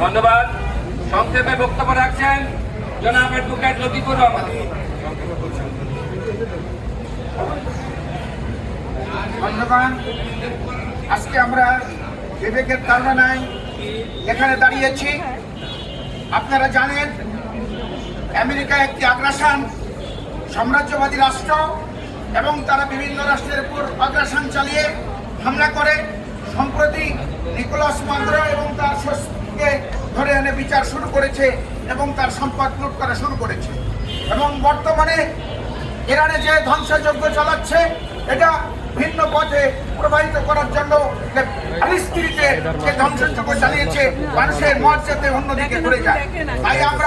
ধন্যবাদ। সংক্ষেপে বক্তব্য রাখছেন জনাব অ্যাডভোকেট লতিফুর রহমান। ধন্যবাদ। আজকে আমরা বিবেকের তাড়নায় এখানে দাঁড়িয়েছি। আপনারা জানেন আমেরিকা একটি আগ্রাসন সাম্রাজ্যবাদী রাষ্ট্র এবং তারা বিভিন্ন রাষ্ট্রের উপর আগ্রাসন চালিয়ে হামলা করে। সম্প্রতি নিকোলাস মাদুরো এবং তার শ্বশুরকে ধরে এনে বিচার শুরু করেছে এবং তার সম্পদ লুট করা শুরু করেছে। এবং বর্তমানে ইরানে যে ধ্বংসযজ্ঞ চালাচ্ছে এটা ভিন্ন পথে প্রবাহিত করার জন্য আলিস্কিরিতে যে ধ্বংসযজ্ঞ চালিয়েছে মানুষের মর্যাদা অন্যদিকে ঘুরে যায়। তাই আমরা